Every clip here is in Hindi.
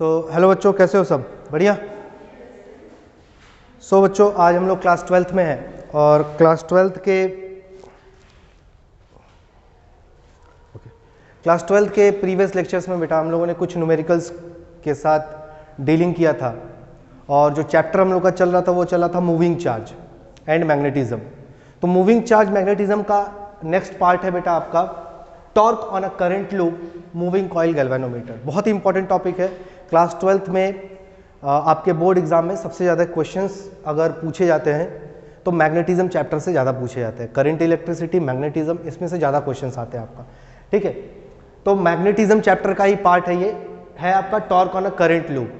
हेलो बच्चों, कैसे हो सब? बढ़िया। बच्चों, आज हम लोग क्लास 12th में हैं और क्लास 12th के प्रीवियस लेक्चर्स में बेटा हम लोगों ने कुछ न्यूमेरिकल्स के साथ डीलिंग किया था और जो चैप्टर हम लोग का चल रहा था वो चल रहा था मूविंग चार्ज एंड मैग्नेटिज्म। तो मूविंग चार्ज मैग्नेटिज्म का नेक्स्ट पार्ट है बेटा आपका torque on a current loop moving coil galvanometer. बहुत ही इंपॉर्टेंट टॉपिक है। क्लास 12th में आपके बोर्ड एग्जाम में सबसे ज़्यादा क्वेश्चंस अगर पूछे जाते हैं तो मैग्नेटिज्म चैप्टर से ज़्यादा पूछे जाते हैं। करंट इलेक्ट्रिसिटी, मैग्नेटिज्म, इसमें से ज़्यादा क्वेश्चंस आते हैं आपका। ठीक है, तो मैग्नेटिज्म चैप्टर का ही पार्ट है, ये है आपका torque on a current loop.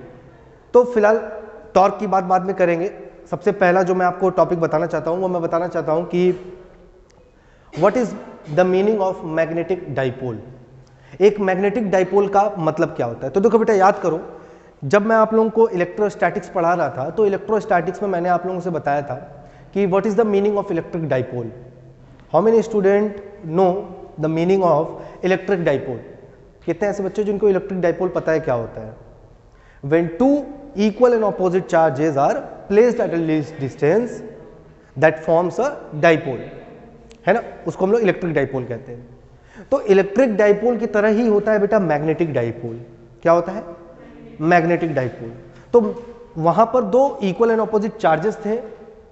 तो फिलहाल टॉर्क की बात बाद में करेंगे। सबसे पहला जो मैं आपको टॉपिक बताना चाहता हूँ वो मैं बताना चाहता हूँ कि what is the meaning of magnetic dipole. एक मैग्नेटिक डाइपोल का मतलब क्या होता है? तो देखो बेटा, याद करो, जब मैं आप लोगों को इलेक्ट्रोस्टैटिक्स पढ़ा रहा था तो इलेक्ट्रोस्टैटिक्स में मैंने आप लोगों से बताया था कि what is the meaning of electric dipole. How many student know the meaning of electric dipole? कितने ऐसे बच्चे जिनको इलेक्ट्रिक डाइपोल पता है क्या होता है? When two equal and opposite charges are placed at a least distance, that forms a dipole, है ना, उसको हम लोग इलेक्ट्रिक डाइपोल कहते हैं। तो इलेक्ट्रिक डाइपोल की तरह ही होता है बेटा मैग्नेटिक डाइपोल। क्या होता है? Magnetic dipole. तो वहां पर दो इक्वल एंड ऑपोजिट चार्जेस थे,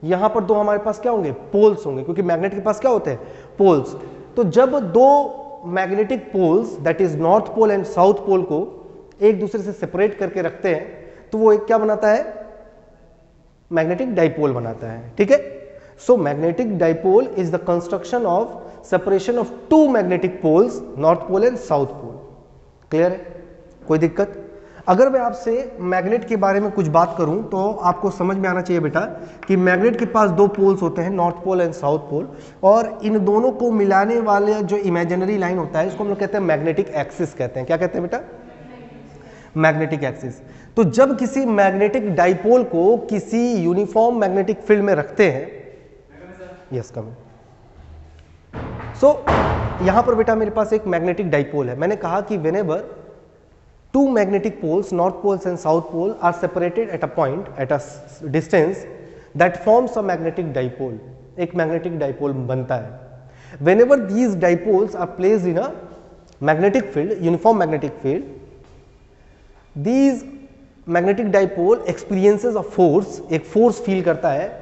यहां पर दो हमारे पास क्या होंगे? पोल्स होंगे, क्योंकि मैग्नेट के पास क्या होते हैं? पोल्स। तो जब दो magnetic poles that is north pole and south pole को एक दूसरे से सेपरेट करके रखते हैं तो वो एक क्या बनाता है? मैग्नेटिक डाइपोल बनाता है। ठीक है, so magnetic dipole is the construction of separation of two magnetic poles, north pole and south pole. Clear है? कोई दिक्कत? अगर मैं आपसे मैग्नेट के बारे में कुछ बात करूं तो आपको समझ में आना चाहिए बेटा कि मैग्नेट के पास दो पोल्स होते हैं, north pole and south pole, और इन दोनों को मिलाने वाले जो इमेजिनरी लाइन होता है इसको हम लोग कहते हैं मैग्नेटिक एक्सिस कहते हैं। क्या कहते हैं बेटा? Magnetic axis. तो जब किसी मैग्नेटिक डाइपोल को किसी यूनिफॉर्म मैग्नेटिक फील्ड में रखते हैं, यस कम, सो यहां पर बेटा मेरे पास एक मैग्नेटिक डाइपोल है। मैंने कहा कि whenever two magnetic poles, north poles and south pole, are separated at a point at a distance, that forms a magnetic dipole. एक मैग्नेटिक डाइपोल बनता है। Whenever these dipoles are placed in a magnetic field, uniform magnetic field, These magnetic dipole experiences a force, एक फोर्स फील करता है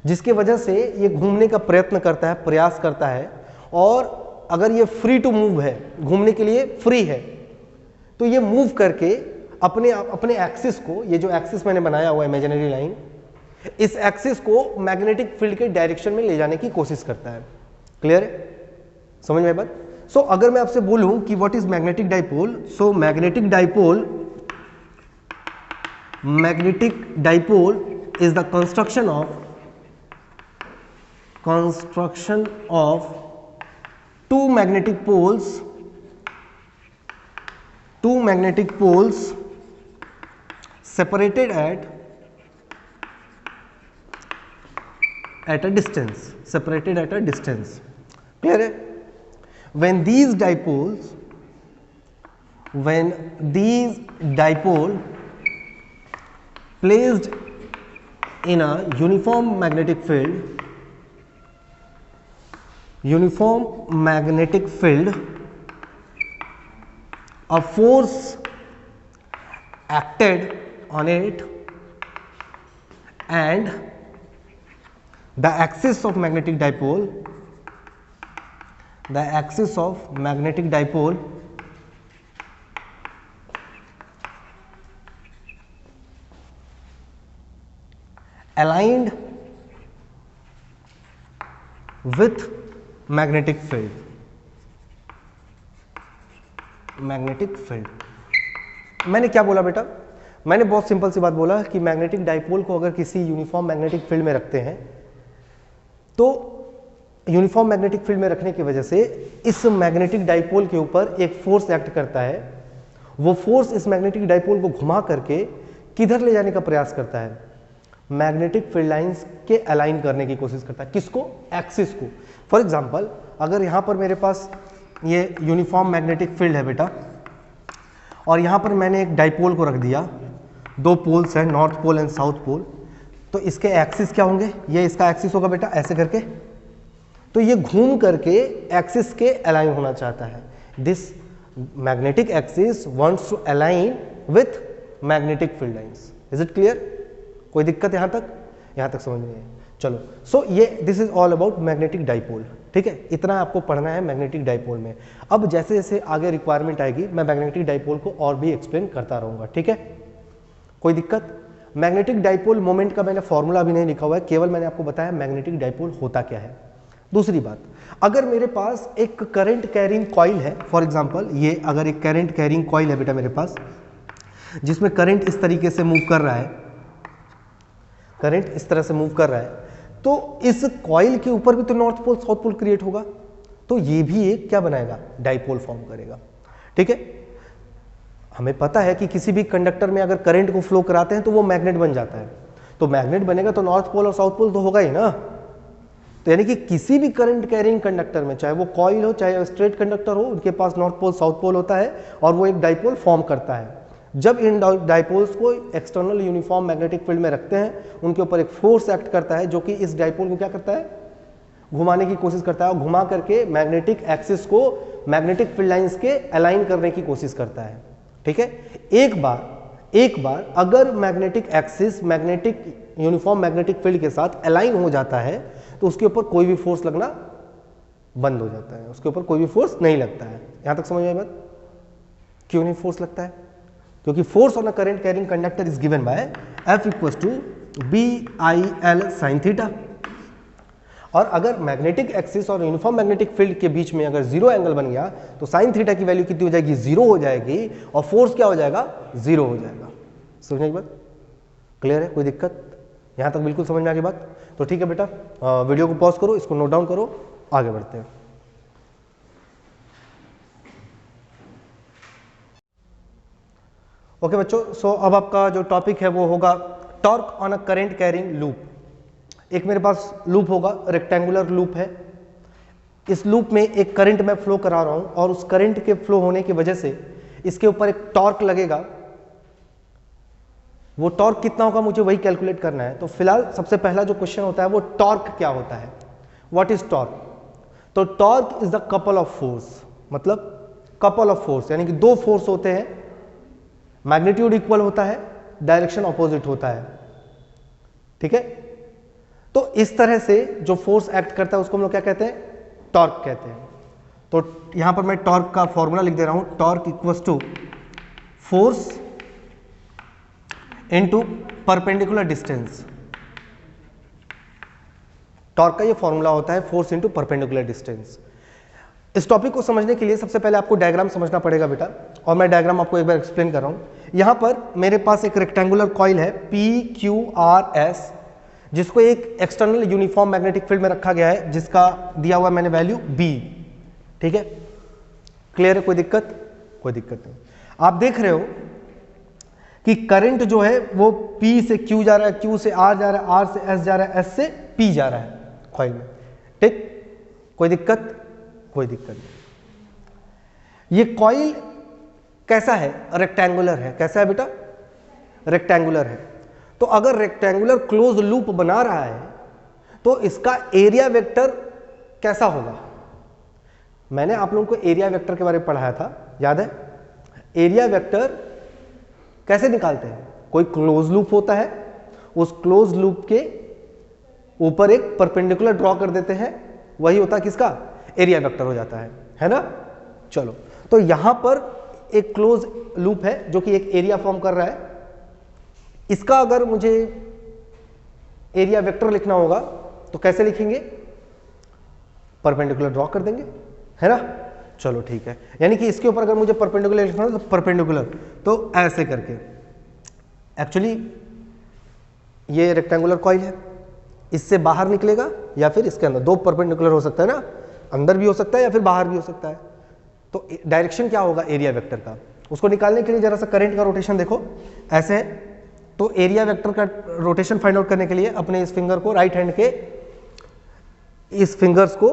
जिसके वजह से ये घूमने का प्रयत्न करता है, प्रयास करता है, और अगर ये फ्री टू मूव है, घूमने के लिए फ्री है, तो ये मूव करके अपने एक्सिस को, ये जो एक्सिस मैंने बनाया हुआ है इमेजिनरी लाइन, इस एक्सिस को मैग्नेटिक फील्ड के डायरेक्शन में ले जाने की कोशिश करता है। क्लियर है? समझ में आई बात? सो अगर मैं आपसे बोलूं कि what is magnetic dipole, so magnetic dipole is the construction of two magnetic poles separated at a distance. Clear है? When these dipole placed in a uniform magnetic field, a force acted on it and the axis of magnetic dipole aligned with magnetic field. मैंने क्या बोला बेटा? मैंने बहुत सिंपल सी बात बोला कि मैग्नेटिक डाइपोल को अगर किसी यूनिफॉर्म मैग्नेटिक फील्ड में रखते हैं तो यूनिफॉर्म मैग्नेटिक फील्ड में रखने की वजह से इस मैग्नेटिक डाइपोल के ऊपर एक फोर्स एक्ट करता है। वो फोर्स इस मैग्नेटिक डाइपोल को घुमा करके किधर ले जाने का प्रयास करता है? मैग्नेटिक फील्ड लाइंस के अलाइन करने की कोशिश करता है। किसको? एक्सिस को। फॉर एग्जांपल, अगर यहां पर मेरे पास ये यूनिफॉर्म मैग्नेटिक फील्ड है बेटा, और यहाँ पर मैंने एक डाइपोल को रख दिया, दो पोल्स हैं, north pole and south pole. तो इसके एक्सिस क्या होंगे, ये इसका एक्सिस होगा बेटा ऐसे करके, तो ये घूम करके एक्सिस के अलाइन होना चाहता है। This magnetic axis wants to align with magnetic field lines. Is it clear? कोई दिक्कत यहाँ तक? यहाँ तक समझ में है? चलो, सो ये this is all about magnetic dipole. ठीक है, इतना आपको पढ़ना है मैग्नेटिक डाइपोल में। अब जैसे जैसे आगे रिक्वायरमेंट आएगी मैं मैग्नेटिक डाइपोल को और भी एक्सप्लेन करता रहूँगा। ठीक है, कोई दिक्कत? मैग्नेटिक डाइपोल मोमेंट का मैंने फॉर्मूला भी नहीं लिखा हुआ है, केवल मैंने आपको बताया मैग्नेटिक डाइपोल होता क्या है। दूसरी बात, अगर मेरे पास एक करंट कैरिंग कॉइल है, फॉर एग्जांपल ये अगर एक करंट कैरिंग कॉइल है बेटा मेरे पास, जिसमें करंट इस तरीके से मूव कर रहा है, करंट इस तरह से मूव कर रहा है, तो इस कॉइल के ऊपर भी तो north pole south pole create होगा, तो ये भी एक क्या बनाएगा, डाइपोल फॉर्म करेगा। ठीक है, हमें पता है कि किसी भी कंडक्टर में अगर करंट को फ्लो कराते हैं तो वो मैग्नेट बन जाता है, तो मैग्नेट बनेगा तो नॉर्थ पोल और साउथ पोल तो होगा ही ना। तो यानी कि किसी भी करंट कैरिंग कंडक्टर में, चाहे वो कॉइल हो चाहे स्ट्रेट कंडक्टर हो, उनके पास नॉर्थ पोल साउथ पोल होता है और वो एक डाइपोल फॉर्म करता है। जब इन डाइपोल्स को एक्सटर्नल यूनिफॉर्म मैग्नेटिक फील्ड में रखते हैं, उनके ऊपर एक फोर्स एक्ट करता है जो कि इस डाइपोल को क्या करता है, घुमाने की कोशिश करता है, और घुमा करके मैग्नेटिक एक्सिस को मैग्नेटिक फील्ड लाइंस के अलाइन करने की कोशिश करता है। ठीक है, एक बार अगर magnetic axis magnetic uniform magnetic field के साथ अलाइन हो जाता है तो उसके ऊपर कोई भी फोर्स लगना बंद हो जाता है, उसके ऊपर कोई भी फोर्स नहीं लगता है। यहां तक समझ में आई बात? क्यों नहीं फोर्स लगता है? क्योंकि force on a current carrying conductor is given by F = BIL sin theta. और अगर मैग्नेटिक एक्सिस और यूनिफॉर्म मैग्नेटिक फील्ड के बीच में अगर जीरो एंगल बन गया तो साइन थीटा की वैल्यू कितनी हो जाएगी, जीरो हो जाएगी, और फोर्स क्या हो जाएगा, जीरो हो जाएगा। समझने की बात? क्लियर है? कोई दिक्कत? यहां तक बिल्कुल समझ में आ गई बात? तो ठीक है बेटा, वीडियो को पॉज करो, इसको नोट डाउन करो, आगे बढ़ते हैं। ओके बच्चों, सो अब आपका जो टॉपिक है वो होगा torque on a current carrying loop. एक मेरे पास लूप होगा, रेक्टेंगुलर लूप है, इस लूप में एक करंट मैं फ्लो करा रहा हूं और उस करंट के फ्लो होने की वजह से इसके ऊपर एक टॉर्क लगेगा। वो टॉर्क कितना होगा मुझे वही कैलकुलेट करना है। तो फिलहाल सबसे पहला जो क्वेश्चन होता है वो टॉर्क क्या होता है, व्हाट इज टॉर्क? तो torque is the couple of force, मतलब कपल ऑफ फोर्स यानी कि दो फोर्स होते हैं, मैग्नीट्यूड इक्वल होता है, डायरेक्शन ऑपोजिट होता है। ठीक है, तो इस तरह से जो फोर्स एक्ट करता है उसको हम लोग क्या कहते हैं, टॉर्क कहते हैं। तो यहां पर मैं टॉर्क का फॉर्मूला लिख दे रहा हूं, torque equals to force into perpendicular distance. Torque का ये फॉर्मूला होता है, फोर्स इनटू परपेंडिकुलर डिस्टेंस। इस टॉपिक को समझने के लिए सबसे पहले आपको डायग्राम समझना पड़ेगा बेटा, और मैं डायग्राम आपको एक बार एक्सप्लेन कर रहा हूं। यहां पर मेरे पास एक रेक्टेंगुलर कॉइल है PQRS, जिसको एक एक्सटर्नल यूनिफॉर्म मैग्नेटिक फील्ड में रखा गया है, जिसका दिया हुआ मैंने वैल्यू B। ठीक है, क्लियर है? कोई दिक्कत? कोई दिक्कत नहीं। आप देख रहे हो कि करंट जो है वो P से Q जा रहा है, Q से R जा रहा है, R से S जा रहा है, S से P जा रहा है कॉइल में। ठीक, कोई दिक्कत? कोई दिक्कत नहीं। ये कॉइल कैसा है, रेक्टेंगुलर है। कैसा है बेटा? रेक्टेंगुलर है। तो अगर रेक्टेंगुलर क्लोज लूप बना रहा है तो इसका एरिया वेक्टर कैसा होगा? मैंने आप लोगों को एरिया वेक्टर के बारे में पढ़ाया था, याद है? एरिया वेक्टर कैसे निकालते हैं? कोई क्लोज लूप होता है, उस क्लोज लूप के ऊपर एक परपेंडिकुलर ड्रॉ कर देते हैं, वही होता है किसका, एरिया वेक्टर हो जाता है ना। चलो, तो यहां पर एक क्लोज लूप है जो कि एक एरिया फॉर्म कर रहा है। इसका अगर मुझे एरिया वेक्टर लिखना होगा तो कैसे लिखेंगे, परपेंडिकुलर ड्रॉ कर देंगे, है ना। चलो ठीक है, यानी कि इसके ऊपर अगर मुझे परपेंडिकुलर लिखना हो तो परपेंडिकुलर, तो ऐसे करके। एक्चुअली ये रेक्टेंगुलर कॉइल है, इससे बाहर निकलेगा या फिर इसके अंदर, दो परपेंडिकुलर हो सकता है ना, अंदर भी हो सकता है या फिर बाहर भी हो सकता है। तो डायरेक्शन क्या होगा एरिया वेक्टर का, उसको निकालने के लिए जरा सा करंट का रोटेशन देखो, ऐसे है। तो एरिया वेक्टर का रोटेशन फाइंड आउट करने के लिए अपने इस फिंगर को, राइट हैंड के इस फिंगर्स को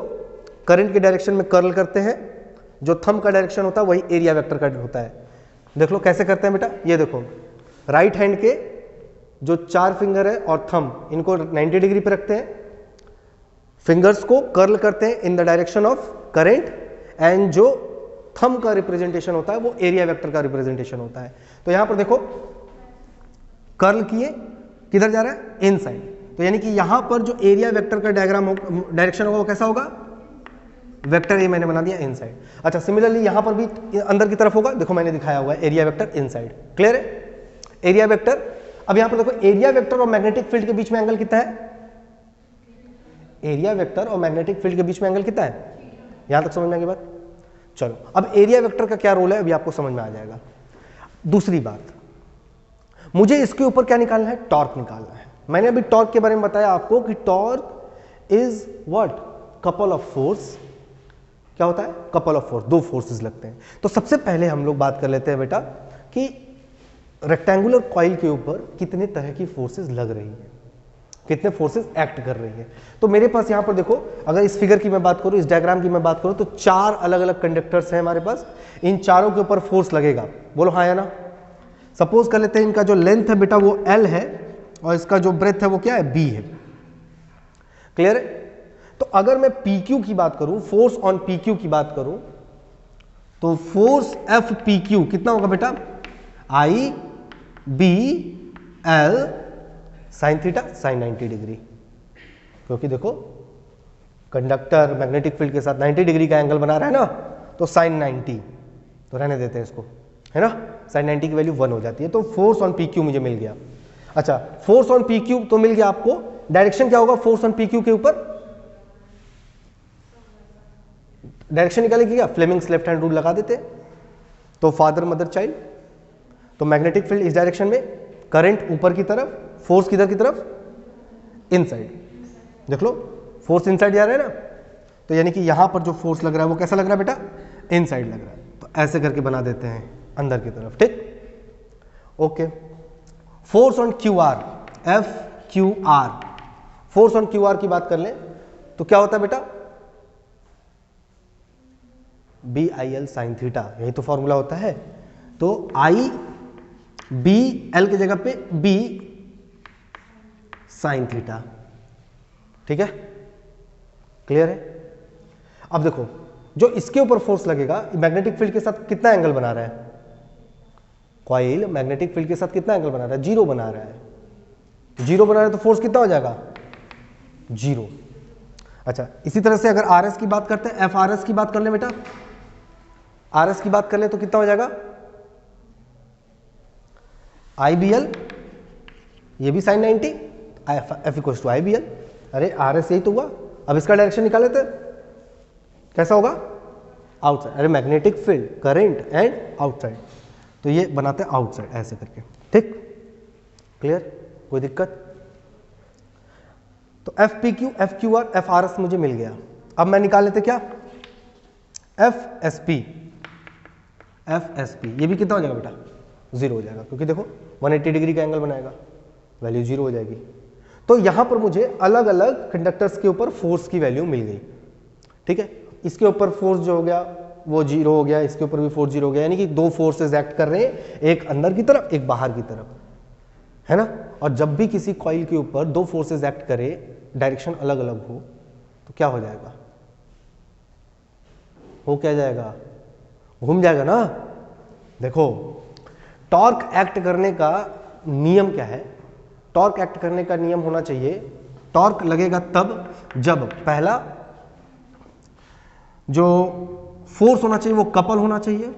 करंट के डायरेक्शन में कर्ल करते हैं, जो थंब का डायरेक्शन होता है वही एरिया वेक्टर का होता है। देख लो कैसे करते हैं बेटा, ये देखो राइट हैंड के जो 4 फिंगर है और थंब, इनको 90 डिग्री पे रखते हैं, फिंगर्स को कर्ल करते हैं in the direction of current, and जो थंब का रिप्रेजेंटेशन होता है वो एरिया वेक्टर का रिप्रेजेंटेशन होता है। तो यहां पर देखो कर्ल किए, किधर जा रहा है, इनसाइड, तो यानी कि यहां पर जो एरिया वेक्टर का डायग्राम डायरेक्शन होगा वो कैसा होगा, वेक्टर ए मैंने बना दिया इनसाइड। अच्छा सिमिलरली यहां पर भी अंदर की तरफ होगा, देखो मैंने दिखाया हुआ है एरिया वेक्टर इनसाइड, क्लियर है। एरिया वेक्टर, अब यहां पर देखो एरिया वेक्टर और मैग्नेटिक फील्ड के बीच में एंगल कितना है, एरिया वेक्टर और मैग्नेटिक फील्ड के बीच में एंगल कितना है, यहां तक समझ में आ गई बात। चलो अब एरिया वेक्टर का क्या रोल है अभी आपको समझ में आ जाएगा। दूसरी बात, मुझे इसके ऊपर क्या निकालना है, टॉर्क निकालना है। मैंने अभी टॉर्क के बारे में बताया आपको कि torque is what, couple of force, क्या होता है, कपल ऑफ फोर्स, दो फोर्सेस लगते हैं। तो सबसे पहले हम लोग बात कर लेते हैं बेटा कि रेक्टेंगुलर कॉइल के ऊपर कितने तरह की फोर्सेस लग रही है, कितने फोर्सेस एक्ट कर रही है। तो मेरे पास यहां पर देखो, अगर इस फिगर की मैं बात करूं, इस डायग्राम की मैं बात करूं, तो 4 अलग अलग कंडक्टर्स हैं हमारे पास, इन चारों के ऊपर फोर्स लगेगा, बोलो हाँ या ना। सपोज कर लेते हैं इनका जो लेंथ है बेटा वो L है और इसका जो ब्रेथ है वो क्या है, B है, क्लियर है। तो अगर मैं PQ की बात करूं, फोर्स ऑन PQ की बात करूं, तो फोर्स FPQ कितना होगा बेटा, IBL sine theta sine 90 degree, क्योंकि देखो कंडक्टर मैग्नेटिक फील्ड के साथ 90 डिग्री का एंगल बना रहा है ना, तो साइन 90, तो रहने देते हैं इसको, है ना, साइन 90 की वैल्यू 1 हो जाती है। तो फोर्स ऑन PQ मुझे मिल गया। अच्छा फोर्स ऑन PQ तो मिल गया आपको, डायरेक्शन क्या होगा फोर्स ऑन PQ के ऊपर, डायरेक्शन निकालेगी क्या, फ्लेमिंग्स लेफ्ट हैंड रूल लगा देते, तो फादर मदर चाइल्ड, तो मैग्नेटिक फील्ड इस डायरेक्शन में, करंट ऊपर की तरफ, फोर्स किधर की तरफ, इनसाइड, देख लो फोर्स इनसाइड जा रहा है ना, तो यानी कि यहां पर जो फोर्स लग रहा है वो कैसा लग रहा है बेटा, इनसाइड लग रहा है। तो ऐसे करके बना देते हैं अंदर की तरफ, ठीक, okay. Force on QR, FQR, force on QR की बात कर लें तो क्या होता है बेटा, BIL साइन थीटा, यही तो फॉर्मूला होता है। तो IBL की जगह पे B साइन थीटा, ठीक है, क्लियर है। अब देखो जो इसके ऊपर फोर्स लगेगा, मैग्नेटिक फील्ड के साथ कितना एंगल बना रहा है, कॉइल मैग्नेटिक फील्ड के साथ कितना एंगल बना रहा है, 0 बना रहा है, 0 बना रहा है, तो फोर्स कितना हो जाएगा, 0। अच्छा इसी तरह से अगर RS की बात करते हैं, FRS की बात कर ले बेटा, RS की बात कर ले तो कितना हो जाएगा, IBL, ये भी sine 90, F equals to IBL, अरे RS यही तो हुआ। अब इसका डायरेक्शन निकाल लेते हैं, कैसा होगा, आउटसाइड, अरे magnetic field, current and outside, तो ये बनाते हैं आउटसाइड ऐसे करके, ठीक, क्लियर, कोई दिक्कत। तो FPQ, FQR, FRS मुझे मिल गया। अब मैं निकाल लेते क्या, FSP, ये भी कितना हो जाएगा बेटा, 0 हो जाएगा, क्योंकि देखो 180 डिग्री का एंगल बनाएगा, वैल्यू 0 हो जाएगी। तो यहां पर मुझे अलग अलग कंडक्टर्स के ऊपर फोर्स की वैल्यू मिल गई, ठीक है। इसके ऊपर फोर्स जो हो गया वो 0 हो गया, इसके ऊपर भी फोर्स 0 हो गया, यानी कि 2 फोर्सेस एक्ट कर रहे हैं, एक अंदर की तरफ एक बाहर की तरफ, है ना। और जब भी किसी कॉइल के ऊपर 2 फोर्सेस एक्ट करे, डायरेक्शन अलग अलग हो, तो क्या हो जाएगा, हो क्या जाएगा, घूम जाएगा ना। देखो टॉर्क एक्ट करने का नियम क्या है, टॉर्क एक्ट करने का नियम होना चाहिए, टॉर्क लगेगा तब जब पहला जो फोर्स होना चाहिए वो कपल होना चाहिए,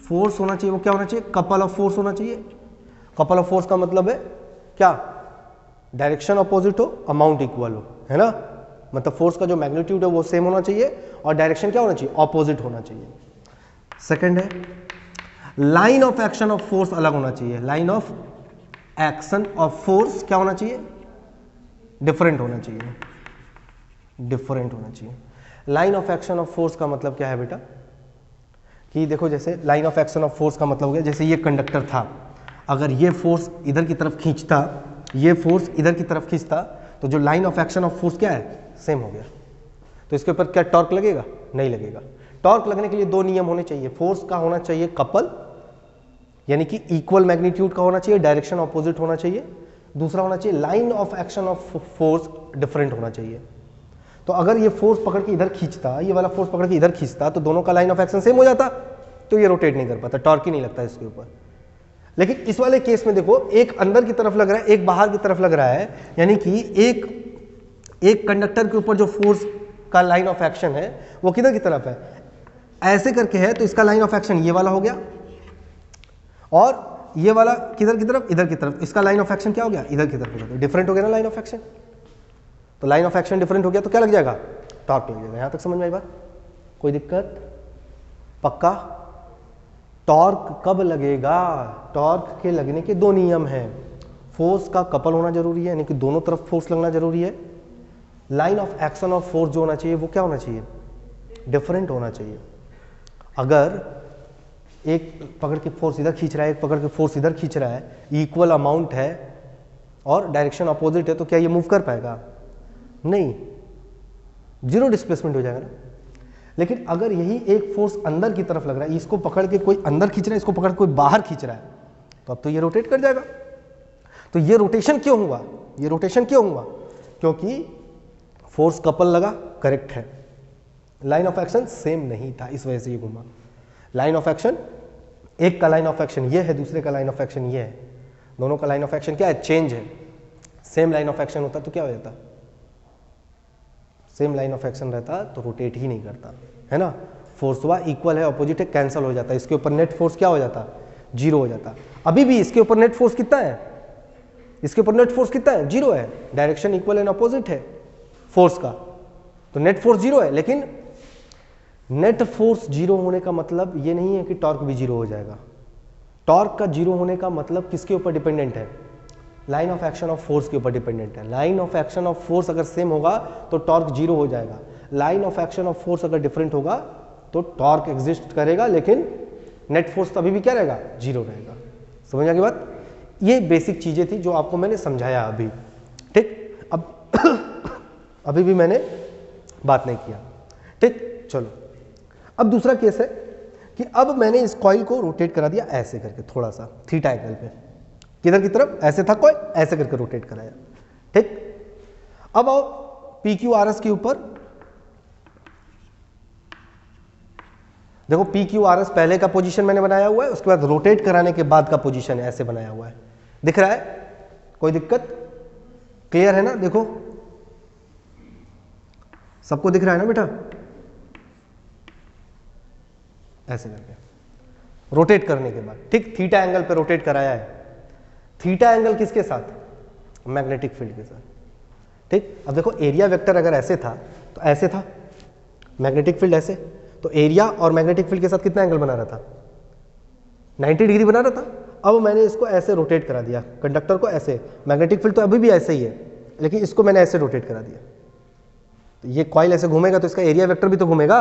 फोर्स होना चाहिए वो क्या होना चाहिए, कपल ऑफ फोर्स होना चाहिए। कपल ऑफ फोर्स का मतलब है क्या, डायरेक्शन अपोजिट हो, अमाउंट इक्वल हो, है ना, मतलब फोर्स का जो मैग्नीट्यूड है वो सेम होना चाहिए और डायरेक्शन क्या होना चाहिए, ऑपोजिट होना चाहिए। सेकंड है line of action of force अलग होना चाहिए, line of action of force क्या होना चाहिए, डिफरेंट होना चाहिए, डिफरेंट होना चाहिए। Line of action of force का मतलब क्या है बेटा, कि देखो जैसे line of action of force का मतलब हो गया, जैसे ये कंडक्टर था, अगर ये फोर्स इधर की तरफ खींचता, ये फोर्स इधर की तरफ खींचता, तो जो line of action of force क्या है, सेम हो गया। तो इसके ऊपर क्या टॉर्क लगेगा, नहीं लगेगा। टॉर्क लगने के लिए 2 नियम होने चाहिए, फोर्स का होना चाहिए कपल यानी कि इक्वल मैग्नीट्यूड का होना चाहिए, डायरेक्शन ऑपोजिट होना चाहिए। दूसरा होना चाहिए line of action of force different होना चाहिए। तो अगर ये फोर्स पकड़ के इधर खींचता, ये वाला फोर्स पकड़ के इधर खींचता, तो दोनों का लाइन ऑफ एक्शन सेम हो जाता, तो ये रोटेट नहीं कर पाता, टॉर्क ही नहीं लगता इसके ऊपर। लेकिन इस वाले केस में देखो, एक अंदर की तरफ लग रहा है, एक बाहर की तरफ लग रहा है, यानी कि एक कंडक्टर के ऊपर जो फोर्स का लाइन ऑफ एक्शन है वो किधर की तरफ है, ऐसे करके है, तो इसका लाइन ऑफ एक्शन ये वाला हो गया, और ये वाला किधर की तरफ, इधर की तरफ, इसका लाइन ऑफ एक्शन क्या हो गया, इधर की तरफ हो गया। डिफरेंट हो गया ना लाइन ऑफ एक्शन, तो लाइन ऑफ एक्शन डिफरेंट हो गया तो क्या लग जाएगा, टॉर्क लग जाएगा। यहां तक समझ में आई बात, कोई दिक्कत, पक्का। टॉर्क कब लगेगा, टॉर्क के लगने के दो नियम हैं, फोर्स का कपल होना जरूरी है, यानी कि दोनों तरफ फोर्स लगना जरूरी है। Line of action of force जो होना चाहिए वो क्या होना चाहिए, डिफरेंट होना चाहिए। अगर एक पकड़ के फोर्स इधर खींच रहा है, एक पकड़ के फोर्स इधर खींच रहा है, इक्वल अमाउंट है और डायरेक्शन अपोजिट है, तो क्या ये मूव कर पाएगा, नहीं, जीरो डिस्प्लेसमेंट हो जाएगा ना। लेकिन अगर यही एक फोर्स अंदर की तरफ लग रहा है, इसको पकड़ के कोई अंदर खींच रहा है, इसको पकड़ के कोई बाहर खींच रहा है, तो अब तो ये रोटेट कर जाएगा। तो ये रोटेशन क्यों हुआ, ये रोटेशन क्यों हुआ, क्योंकि फोर्स कपल लगा, करेक्ट है, लाइन ऑफ एक्शन सेम नहीं था, इस वजह से ये घूमा। लाइन ऑफ एक्शन, एक का लाइन ऑफ एक्शन ये है, दूसरे का लाइन ऑफ एक्शन ये है, दोनों का लाइन ऑफ एक्शन क्या है, चेंज है। सेम लाइन ऑफ एक्शन होता तो क्या हो जाता, सेम लाइन ऑफ एक्शन रहता तो रोटेट ही नहीं करता, है ना। फोर्स हुआ इक्वल है, ऑपोजिट है, कैंसिल हो जाता, इसके ऊपर नेट फोर्स क्या हो जाता, जीरो हो जाता। अभी भी इसके ऊपर नेट फोर्स कितना है, इसके ऊपर नेट फोर्स कितना है, जीरो है, डायरेक्शन इक्वल एंड ऑपोजिट है फोर्स का, तो नेट फोर्स जीरो है। लेकिन नेट फोर्स जीरो होने का मतलब ये नहीं है कि टॉर्क भी जीरो हो जाएगा। टॉर्क का जीरो होने का मतलब किसके ऊपर डिपेंडेंट है, line of action of force के ऊपर डिपेंडेंट है। Line of action of force अगर सेम होगा तो टॉर्क जीरो हो जाएगा, line of action of force अगर डिफरेंट होगा तो टॉर्क एग्जिस्ट करेगा, लेकिन नेट फोर्स तभी भी क्या रहेगा, जीरो रहेगा। समझ आ गई बात, ये बेसिक चीजें थी जो आपको मैंने समझाया अभी, ठीक। अब अभी भी मैंने बात नहीं किया, ठीक। चलो अब दूसरा केस है कि अब मैंने इस कॉइल को रोटेट करा दिया ऐसे करके, थोड़ा सा थीटा एंगल पे, किधर की तरफ, ऐसे था कॉइल, ऐसे करके रोटेट कराया, ठीक। अब आओ पी क्यू आर एस के ऊपर, देखो पी क्यू आर एस पहले का पोजीशन मैंने बनाया हुआ है, उसके बाद रोटेट कराने के बाद का पोजीशन है, ऐसे बनाया हुआ है, दिख रहा है, कोई दिक्कत, क्लियर है ना। देखो सबको दिख रहा है ना बेटा, ऐसे करके रोटेट करने के बाद, ठीक, थीटा एंगल पे रोटेट कराया है। थीटा एंगल किसके साथ, मैग्नेटिक फील्ड के साथ, ठीक। अब देखो एरिया वेक्टर अगर ऐसे था तो ऐसे था, मैग्नेटिक फील्ड ऐसे, तो एरिया और मैग्नेटिक फील्ड के साथ कितना एंगल बना रहा था, 90 डिग्री बना रहा था। अब मैंने इसको ऐसे रोटेट करा दिया, कंडक्टर को ऐसे, मैग्नेटिक फील्ड तो अभी भी ऐसे ही है, लेकिन इसको मैंने ऐसे रोटेट करा दिया, तो ये कॉइल ऐसे घूमेगा तो इसका एरिया वेक्टर भी तो घूमेगा।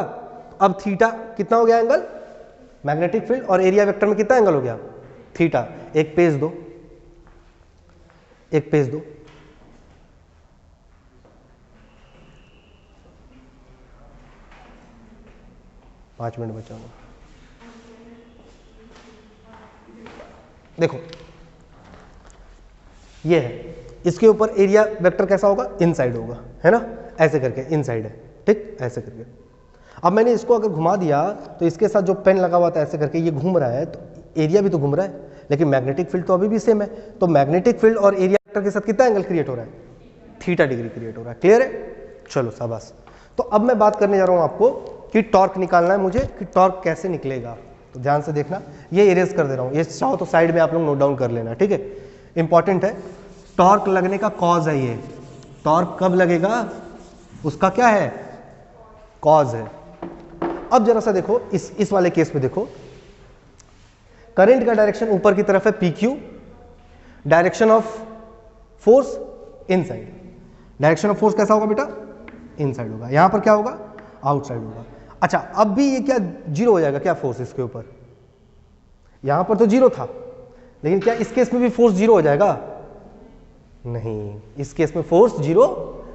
अब थीटा कितना हो गया एंगल, मैग्नेटिक फील्ड और एरिया वेक्टर में कितना एंगल हो गया, थीटा। एक पेज दो, एक पेज दो, पांच मिनट बचा हुआ। देखो ये है, इसके ऊपर एरिया वेक्टर कैसा होगा, इनसाइड होगा, है ना, ऐसे करके इनसाइड है, ठीक, ऐसे करके। अब मैंने इसको अगर घुमा दिया तो इसके साथ जो पेन लगा हुआ था ऐसे करके ये घूम रहा है, तो एरिया भी तो घूम रहा है, लेकिन मैग्नेटिक फील्ड तो अभी भी सेम है, तो मैग्नेटिक फील्ड और एरिया वेक्टर के साथ कितना एंगल क्रिएट हो रहा है, थीटा डिग्री क्रिएट हो रहा है, क्लियर है। चलो शाबाश। तो अब मैं बात करने जा रहा हूं आपको कि टॉर्क निकालना है मुझे, कि टॉर्क कैसे निकलेगा, तो ध्यान से देखना, ये इरेज कर दे रहा हूं, ये चाहो तो साइड में आप लोग नोट डाउन कर लेना, ठीक है, इंपॉर्टेंट है। टॉर्क लगने का कॉज है ये, टॉर्क कब लगेगा उसका क्या है, कॉज है। अब जरा सा देखो इस वाले केस में देखो, करंट का डायरेक्शन ऊपर की तरफ है P Q, direction of force inside, direction of force कैसा होगा बेटा, इनसाइड होगा, यहां पर क्या होगा, आउटसाइड होगा। अच्छा अब भी ये क्या जीरो हो जाएगा क्या, फोर्स इसके ऊपर, यहां पर तो जीरो था, लेकिन क्या इस केस में भी फोर्स जीरो हो जाएगा, नहीं, इस केस में फोर्स जीरो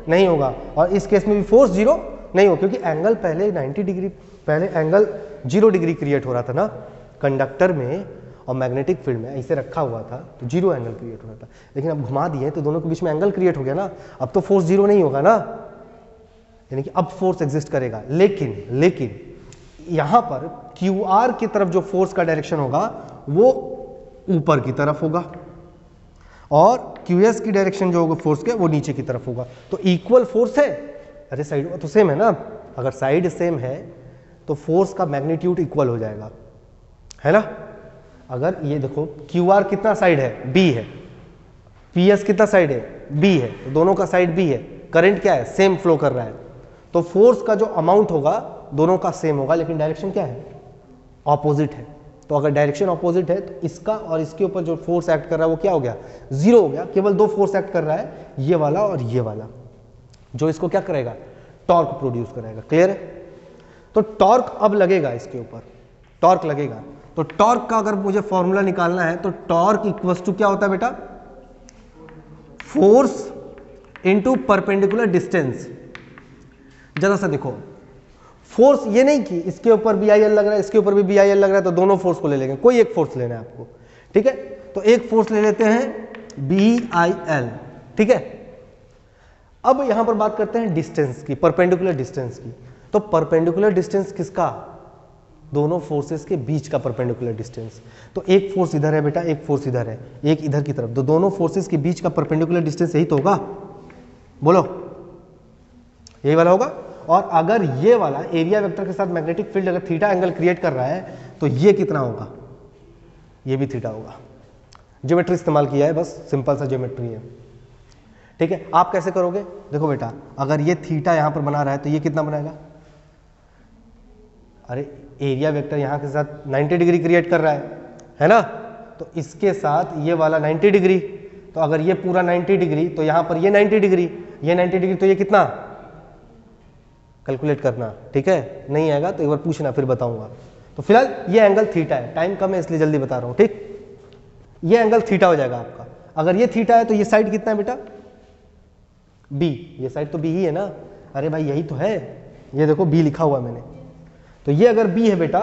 नहीं होगा, और इस केस में भी फोर्स जीरो नहीं होगा, क्योंकि एंगल पहले 90 डिग्री, पहले एंगल 0 डिग्री क्रिएट हो रहा था ना कंडक्टर में, और मैग्नेटिक फील्ड में ऐसे रखा हुआ था तो जीरो एंगल क्रिएट हो रहा था, लेकिन अब घुमा दिए तो दोनों के बीच में एंगल क्रिएट हो गया ना, अब तो फोर्स जीरो नहीं होगा ना, यानी कि अब फोर्स एग्जिस्ट करेगा। लेकिन यहां पर क्यू आर की तरफ जो फोर्स का डायरेक्शन होगा वो ऊपर की तरफ होगा और क्यू एस की डायरेक्शन जो होगा फोर्स के वो नीचे की तरफ होगा। तो इक्वल फोर्स है, अरे साइड तो सेम है ना, अगर साइड सेम है तो फोर्स का मैग्नीट्यूड इक्वल हो जाएगा, है ना। अगर ये देखो क्यू आर कितना साइड है, बी है, पी एस कितना साइड है, बी है, तो दोनों का साइड बी है, करंट क्या है, सेम फ्लो कर रहा है, तो फोर्स का जो अमाउंट होगा दोनों का सेम होगा, लेकिन डायरेक्शन क्या है, ऑपोजिट है। तो अगर डायरेक्शन ऑपोजिट है तो इसका और इसके ऊपर जो फोर्स एक्ट कर रहा है वो क्या हो गया, जीरो हो गया। केवल दो फोर्स एक्ट कर रहा है, ये वाला और ये वाला, जो इसको क्या करेगा, टॉर्क प्रोड्यूस करेगा। क्लियर है। तो टॉर्क अब लगेगा इसके ऊपर, टॉर्क लगेगा। तो टॉर्क का अगर मुझे फॉर्मूला निकालना है तो टॉर्क इक्वल्स टू क्या होता है बेटा, फोर्स इनटू परपेंडिकुलर डिस्टेंस। जरा सा देखो, फोर्स ये नहीं कि इसके ऊपर बी आई एल लग रहा है, इसके ऊपर भी बी आई एल लग रहा है, तो दोनों फोर्स को ले लेंगे, कोई एक फोर्स लेना है आपको, ठीक है। तो एक फोर्स ले लेते हैं बी आई एल, ठीक है। अब यहां पर बात करते हैं डिस्टेंस की, परपेंडिकुलर डिस्टेंस की। तो परपेंडिकुलर डिस्टेंस किसका, दोनों फोर्सेस के बीच का परपेंडिकुलर डिस्टेंस। तो एक फोर्स इधर है बेटा, एक फोर्स इधर है, एक इधर की तरफ, तो दोनों फोर्सेस के बीच का परपेंडिकुलर डिस्टेंस यही तो होगा, बोलो यही वाला होगा। और अगर ये वाला एरिया वेक्टर के साथ मैग्नेटिक फील्ड अगर थीटा एंगल क्रिएट कर रहा है तो ये कितना होगा, ये भी थीटा होगा। ज्योमेट्री इस्तेमाल किया है, बस सिंपल सा ज्योमेट्री है, ठीक है। आप कैसे करोगे, देखो बेटा, अगर ये थीटा यहां पर बना रहा है तो ये कितना बनाएगा, अरे एरिया वेक्टर यहां के साथ 90 डिग्री क्रिएट कर रहा है ना, तो इसके साथ ये वाला 90 डिग्री, तो अगर ये पूरा 90 डिग्री तो यहां पर ये 90 डिग्री, ये 90 डिग्री, तो ये कितना, कैलकुलेट करना, ठीक है। नहीं आएगा तो एक बार पूछना, फिर बताऊंगा। तो फिलहाल ये एंगल थीटा है, टाइम कम है इसलिए जल्दी बता रहा हूं, ठीक। ये एंगल थीटा हो जाएगा आपका। अगर ये थीटा है तो ये साइड कितना है बेटा, बी, ये साइड तो बी ही है ना, अरे भाई यही तो है, ये देखो बी लिखा हुआ मैंने, तो ये अगर बी है बेटा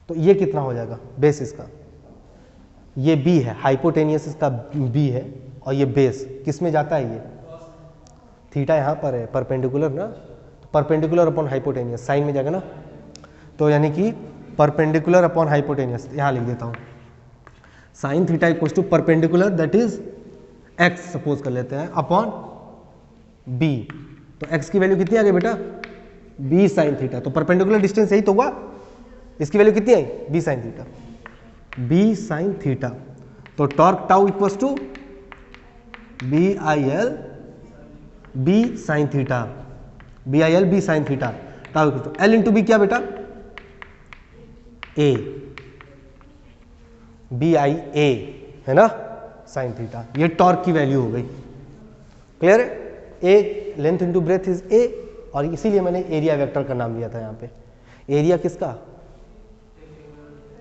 तो ये कितना हो जाएगा, बेस इसका, ये बी है, हाइपोटेनियस इसका बी है, और ये बेस किस में जाता है, ये थीटा यहाँ पर है, परपेंडिकुलर ना, तो परपेंडिकुलर अपॉन हाइपोटेनियस साइन में जाएगा ना, तो यानी कि परपेंडिकुलर अपॉन हाइपोटेनियस, यहाँ लिख देता हूँ, sine theta equals to perpendicular that is x suppose कर लेते हैं अपॉन बी। तो एक्स की वैल्यू कितनी आ गई बेटा, बी साइन थीटा, तो परपेंडिकुलर डिस्टेंस यही तो हुआ, इसकी वैल्यू कितनी आई, B sine theta, B sine theta. तो torque tau equals to B I L B sine theta, B I L B sine theta, tau equal to L into B क्या बेटा, ए, बी आई ए है ना, साइन थीटा, ये टॉर्क की वैल्यू हो गई। क्लियर है। A length into breadth is A, और इसीलिए मैंने एरिया वेक्टर का नाम लिया था यहाँ पे, एरिया किसका,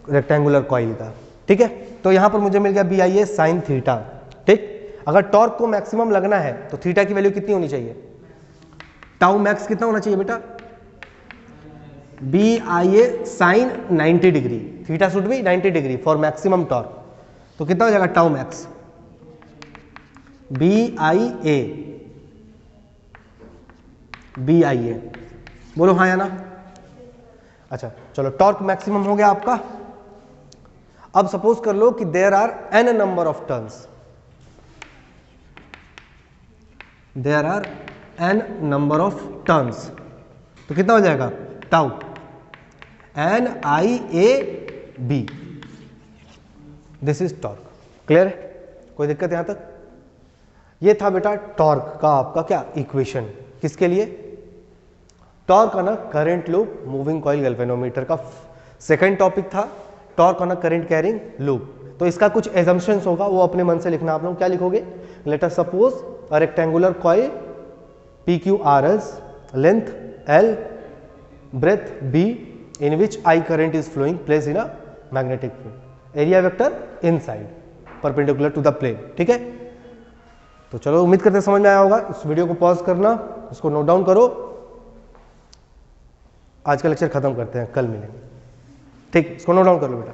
रेक्टेंगुलर कॉइल का, ठीक है। तो यहां पर मुझे मिल गया B I A sine theta, ठीक। अगर टॉर्क को मैक्सिमम लगना है तो थीटा की वैल्यू कितनी होनी चाहिए, टाउ मैक्स कितना होना चाहिए बेटा, B I A sine 90 degree, theta should be 90 degree for maximum torque, तो कितना हो जाएगा tau max, B I A, B I A, बोलो हाँ या ना। अच्छा चलो, टॉर्क मैक्सिमम हो गया आपका। अब सपोज कर लो कि there are N number of turns, there are N number of turns, तो कितना हो जाएगा tau, N I A B, this is torque. Clear है, कोई दिक्कत यहां तक। ये था बेटा टॉर्क का आपका क्या इक्वेशन, किसके लिए, torque on a current loop moving coil galvanometer का सेकंड टॉपिक था, torque on a current carrying loop. तो इसका कुछ एजम्पशंस होगा, वो अपने मन से लिखना। आप लोग क्या लिखोगे, let us suppose a rectangular coil P Q R S, length L, breadth B, in which I current is flowing, place in a magnetic field, area vector inside perpendicular to the plane, ठीक है। तो चलो, उम्मीद करते समझ में आया होगा। इस वीडियो को पॉज करना, इसको नोट डाउन करो। आज का लेक्चर खत्म करते हैं, कल मिलेंगे, ठीक। इसको नोट डाउन कर लो बेटा।